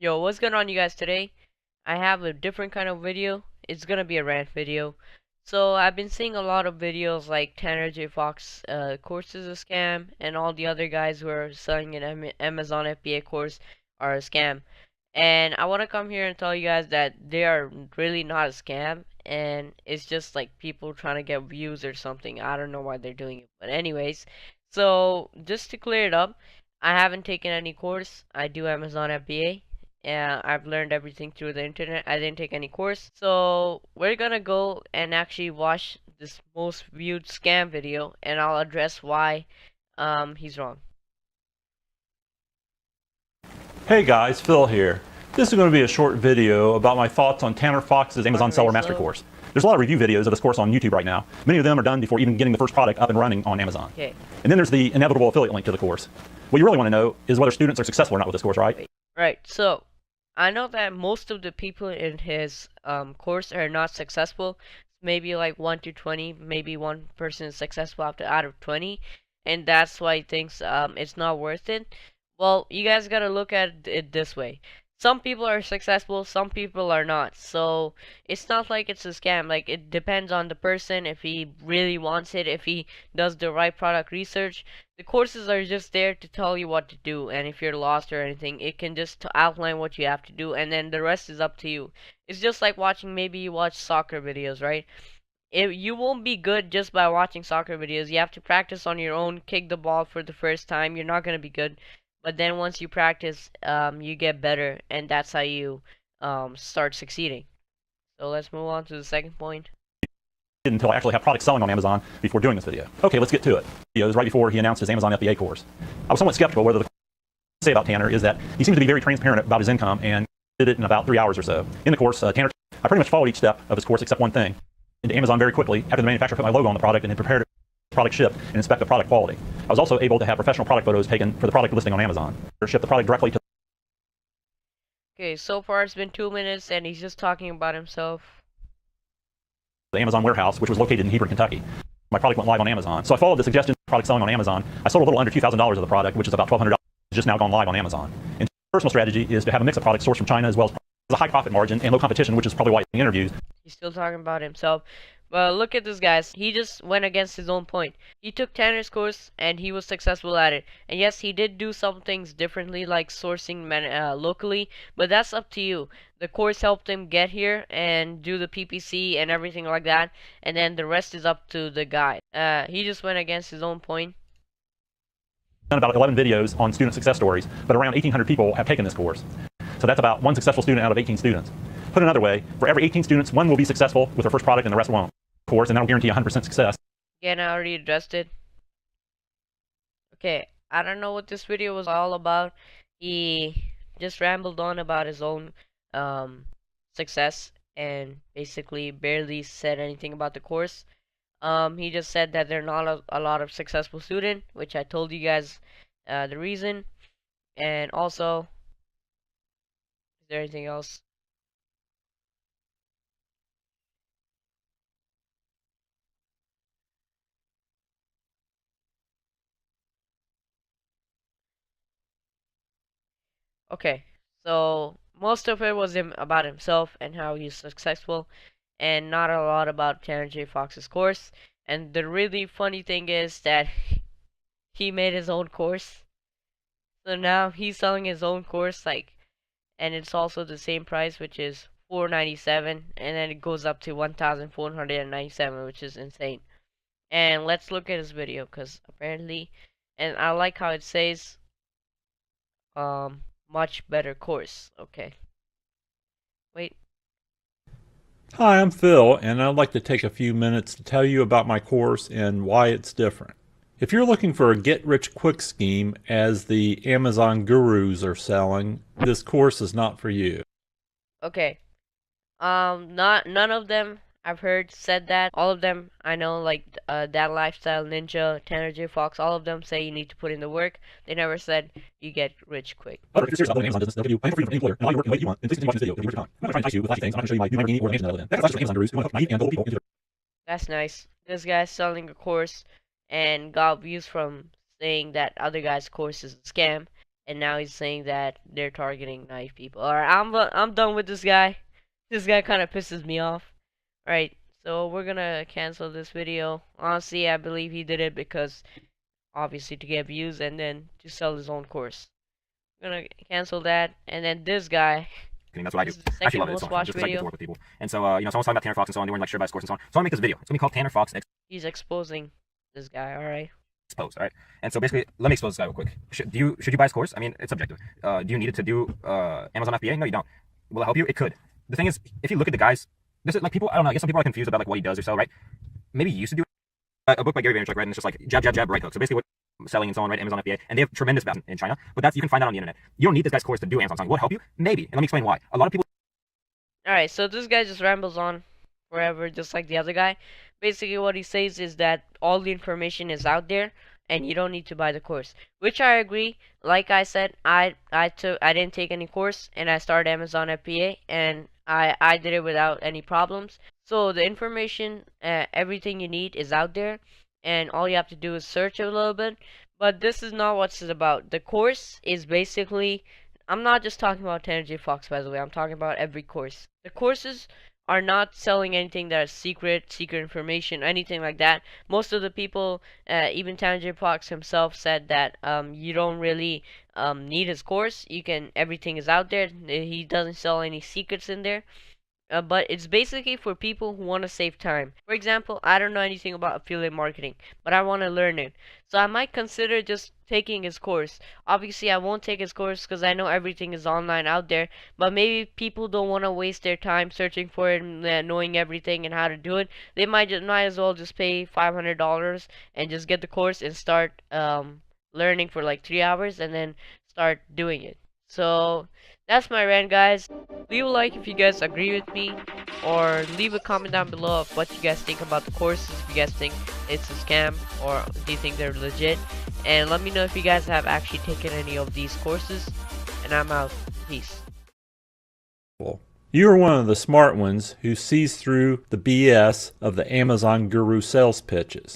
Yo, what's going on, you guys? Today I have a different kind of video. It's gonna be a rant video. So I've been seeing a lot of videos like Tanner J Fox course is a scam, and all the other guys who are selling an Amazon FBA course are a scam. And I want to come here and tell you guys that they are really not a scam, and it's just like people trying to get views or something. I don't know why they're doing it, but anyways, so just to clear it up, I haven't taken any course. I do Amazon FBA. I've learned everything through the internet. I didn't take any course. So we're gonna go and actually watch this most viewed scam video, and I'll address why he's wrong. Hey guys, Phil here. This is going to be a short video about my thoughts on Tanner Fox's Amazon Seller Mastery course. There's a lot of review videos of this course on YouTube right now. Many of them are done before even getting the first product up and running on Amazon. Okay. And then there's the inevitable affiliate link to the course. What you really want to know is whether students are successful or not with this course, right? Right. So I know that most of the people in his course are not successful. Maybe like 1 to 20. Maybe one person is successful out of 20, and that's why he thinks it's not worth it. Well, you guys gotta look at it this way. Some people are successful, some people are not. So it's not like it's a scam. Like, it depends on the person, if he really wants it, if he does the right product research. The courses are just there to tell you what to do, and if you're lost or anything, it can just outline what you have to do, and then the rest is up to you. It's just like watching, maybe you watch soccer videos, right? You won't be good just by watching soccer videos. You have to practice on your own, kick the ball for the first time. You're not going to be good. But then once you practice, you get better, and that's how you start succeeding. So let's move on to the second point. Until I actually have products selling on Amazon before doing this video. Okay, let's get to it. It was right before he announced his Amazon FBA course. I was somewhat skeptical whether the say about Tanner is that he seems to be very transparent about his income and did it in about 3 hours or so. In the course, Tanner, I pretty much followed each step of his course except one thing. Into Amazon very quickly after the manufacturer put my logo on the product and had prepared the product shipped and inspect the product quality. I was also able to have professional product photos taken for the product listing on Amazon. Or ship the product directly to Okay, so far it's been 2 minutes, and he's just talking about himself. the Amazon warehouse, which was located in Hebron, Kentucky. My product went live on Amazon. So I followed the suggestion of product selling on Amazon. I sold a little under $2,000 of the product, which is about $1,200. It's just now gone live on Amazon. And personal strategy is to have a mix of products sourced from China as well as a high profit margin and low competition, which is probably why in interviews. He's still talking about himself. But look at this, guys. He just went against his own point. He took Tanner's course, and he was successful at it. And yes, he did do some things differently, like sourcing locally, but that's up to you. The course helped him get here and do the PPC and everything like that, and then the rest is up to the guy. He just went against his own point. Done about 11 videos on student success stories, but around 1,800 people have taken this course. So that's about one successful student out of 18 students. Put another way, for every 18 students, one will be successful with their first product and the rest won't. Course, and that'll guarantee 100% success. Again, I already addressed it. Okay, I don't know what this video was all about. He just rambled on about his own success and basically barely said anything about the course. He just said that there are not a lot of successful students, which I told you guys the reason. And also, is there anything else? Okay, so most of it was about himself and how he's successful, and not a lot about Tanner J Fox's course. And the really funny thing is that he made his own course, so now he's selling his own course, like, and it's also the same price, which is $497, and then it goes up to $1,497, which is insane. And let's look at his video, because apparently, and I like how it says much better course. Okay. Wait. Hi, I'm Phil, and I'd like to take a few minutes to tell you about my course and why it's different. If you're looking for a get-rich-quick scheme, as the Amazon gurus are selling, this course is not for you. Okay. None of them I've heard said that. All of them I know, like That Lifestyle Ninja, Tanner J Fox, all of them say you need to put in the work. They never said you get rich quick. But if you're serious about building an Amazon business, they'll give you paying for freedom from any employer and allow you to work in the way you want. And please continue watching this video. It'll be worth your time. I'm not trying to entice you with flashy things. I'm not going to show you my new Lamborghini or the mansion that I live in. That's just Amazon gurus who want to hook naive and gullible people into their. That's nice. This guy's selling a course and got views from saying that other guy's course is a scam. and now he's saying that they're targeting naive people. Alright, I'm done with this guy. This guy kind of pisses me off. Alright, so we're gonna cancel this video. Honestly, I believe he did it because obviously to get views and then to sell his own course. I'm gonna cancel that, and then this guy. That's what I do. This is the I actually second love it. most So watched just because I get to video. work with people. And so, someone's talking about Tanner Fox and so on. They weren't like sure about his course and so on. So I want to make this video. It's gonna be called Tanner Fox He's exposing this guy. Alright. Exposed. All right. And so basically, let me expose this guy real quick. Should you buy his course? I mean, it's subjective. Do you need it to do Amazon FBA? No, you don't. Will it help you? It could. The thing is, if you look at the guys, this is like people. I don't know. I guess some people are confused about like what he does or so, right? Maybe he used to do a book by Gary Vaynerchuk, right? And it's just like jab, jab, jab, right hook. So basically, what selling and so on, right? Amazon FBA, and they have tremendous value in China. But that's you can find that on the internet. You don't need this guy's course to do Amazon selling. Will it help you? Maybe. And let me explain why. A lot of people. Alright, so this guy just rambles on forever, just like the other guy. Basically, what he says is that all the information is out there, and you don't need to buy the course. Which I agree. Like I said, I didn't take any course, and I started Amazon FBA, and I did it without any problems. So the information, everything you need is out there, and all you have to do is search a little bit. But this is not what it's about. The course is basically, I'm not just talking about Tanner J. Fox, by the way. I'm talking about every course. The courses are not selling anything that is secret information, anything like that. Most of the people, even Tanner J. Fox himself said that you don't really need his course. Everything is out there. He doesn't sell any secrets in there. But it's basically for people who want to save time. For example, I don't know anything about affiliate marketing, but I want to learn it. So I might consider just taking his course. Obviously, I won't take his course because I know everything is online out there. But maybe people don't want to waste their time searching for it and knowing everything and how to do it. They might as well just pay $500 and just get the course and start learning for like 3 hours and then start doing it. So that's my rant, guys. Leave a like if you guys agree with me, or leave a comment down below of what you guys think about the courses, if you guys think it's a scam or do you think they're legit, and let me know if you guys have actually taken any of these courses. And I'm out. Peace. You are one of the smart ones who sees through the BS of the Amazon guru sales pitches.